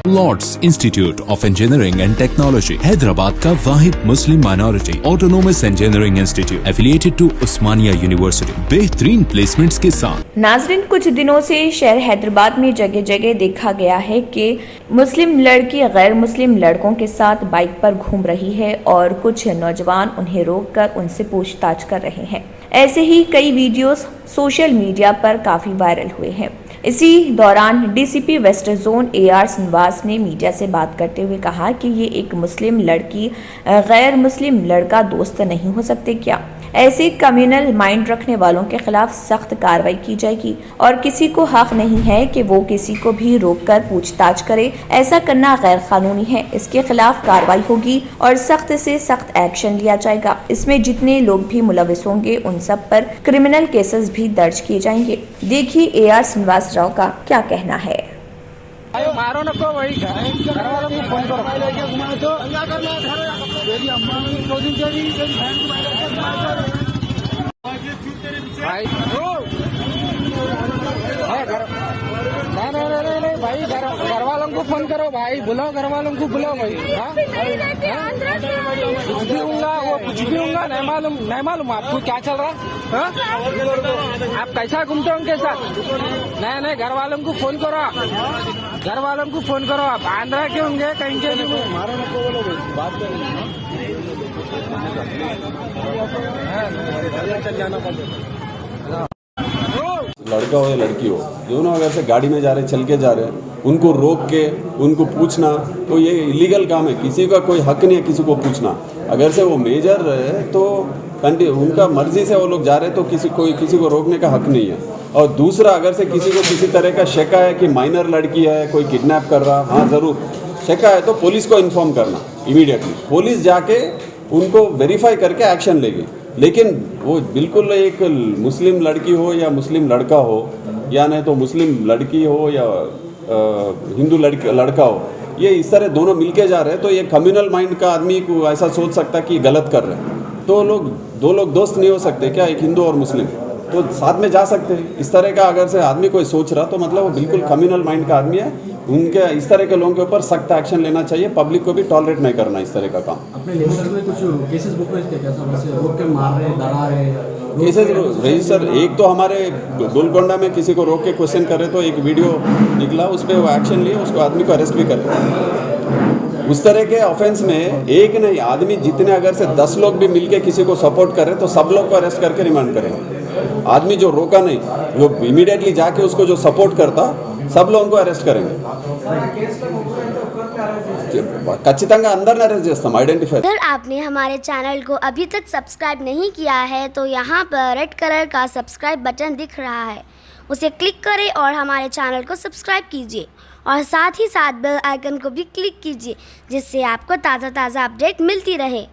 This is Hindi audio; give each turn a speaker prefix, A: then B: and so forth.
A: Lord's institute of engineering and technology Hyderabad का वाहिद Muslim minority autonomous engineering institute affiliated to Osmania university बेहतरीन प्लेसमेंट्स के साथ।
B: नाजरीन, कुछ दिनों से शहर हैदराबाद में जगह जगह देखा गया है कि मुस्लिम लड़की गैर मुस्लिम लड़कों के साथ बाइक पर घूम रही है और कुछ नौजवान उन्हें रोककर उनसे पूछताछ कर रहे हैं। ऐसे ही कई वीडियोस सोशल मीडिया पर काफी वायरल हुए हैं। इसी दौरान DCP west zone AR Srinivas ने मीडिया से बात करते हुए कहा कि ये एक मुस्लिम लड़की गैर मुस्लिम लड़का दोस्त नहीं हो सकते क्या? ऐसे कम्युनल माइंड रखने वालों के खिलाफ सख्त कार्रवाई की जाएगी और किसी को हक नहीं है कि वो किसी को भी रोककर पूछताछ करे। ऐसा करना गैर कानूनी है। इसके खिलाफ कार्रवाई होगी और सख्त से सख्त एक्शन लिया जाएगा। इसमें जितने लोग भी मुलविस होंगे उन सब पर क्रिमिनल केसेस भी दर्ज किए जाएंगे। देखिए AR श्रीनिवास राव का क्या कहना है।
C: मारो नको वही घरवालों को फोन करो। भाई नहीं भाई घर वालों को फोन करो भाई, बुलाओ घर वालों को बुलाओ भाई। कुछ भी होगा वो कुछ भी होगा, नहीं मालूम आपको क्या चल रहा है। आप कैसा घूमते हो उनके साथ? नहीं घर वालों को फोन करो, घर वालों को फोन करो। आप आंध्रा के होंगे कहीं के नहीं। बात
D: लड़का हो या लड़की हो, दोनों अगर से गाड़ी में जा रहे चल के जा रहे हैं, उनको रोक के उनको पूछना तो ये इलीगल काम है। किसी का कोई हक नहीं है किसी को पूछना। अगर से वो मेजर है तो उनका मर्जी से वो लोग जा रहे हैं तो किसी को रोकने का हक नहीं है। और दूसरा, अगर से किसी को किसी तरह का शक है कि माइनर लड़की है, कोई किडनैप कर रहा, हाँ ज़रूर शक है तो पुलिस को इन्फॉर्म करना इमीडिएटली। पुलिस जाके उनको वेरीफाई करके एक्शन लेगी। लेकिन वो बिल्कुल एक मुस्लिम लड़की हो या मुस्लिम लड़का हो, या नहीं तो मुस्लिम लड़की हो या हिंदू लड़का हो, ये इस तरह दोनों मिलके जा रहे हैं तो ये कम्युनल माइंड का आदमी को ऐसा सोच सकता है कि गलत कर रहे हैं। तो दो लोग दोस्त नहीं हो सकते क्या? एक हिंदू और मुस्लिम तो साथ में जा सकते हैं। इस तरह का अगर से आदमी कोई सोच रहा तो मतलब वो बिल्कुल कम्युनल माइंड का आदमी है। उनके इस तरह के लोगों के ऊपर सख्त एक्शन लेना चाहिए। पब्लिक को भी टॉलरेट नहीं करना इस तरह का काम।
E: अपने रजिस्टर में कुछ केसेस बुक में कैसा वैसे रोक के मार रहे, डरा रहे
D: केसेस रजिस्टर? एक तो हमारे गोलकोंडा में किसी को रोक के क्वेश्चन करे तो एक वीडियो निकला, उस पर वो एक्शन लिए, उसको आदमी को अरेस्ट भी करे। उस तरह के ऑफेंस में एक नहीं आदमी जितने अगर से 10 लोग भी मिलके किसी को सपोर्ट करें तो सब लोग को अरेस्ट करके रिमांड करेंगे। आदमी जो रोका नहीं, जो इमीडिएटली जाके उसको जो सपोर्ट करता, सब लोगों को अरेस्ट करेंगे। ఖచ్చితంగా అందరిని అరెస్ట్ చేస్తాం ఐడెంటిఫై।
F: अगर आपने हमारे चैनल को अभी तक सब्सक्राइब नहीं किया है तो यहाँ पर रेड कलर का सब्सक्राइब बटन दिख रहा है, उसे क्लिक करें और हमारे चैनल को सब्सक्राइब कीजिए और साथ ही साथ बेल आइकन को भी क्लिक कीजिए जिससे आपको ताज़ा अपडेट मिलती रहे।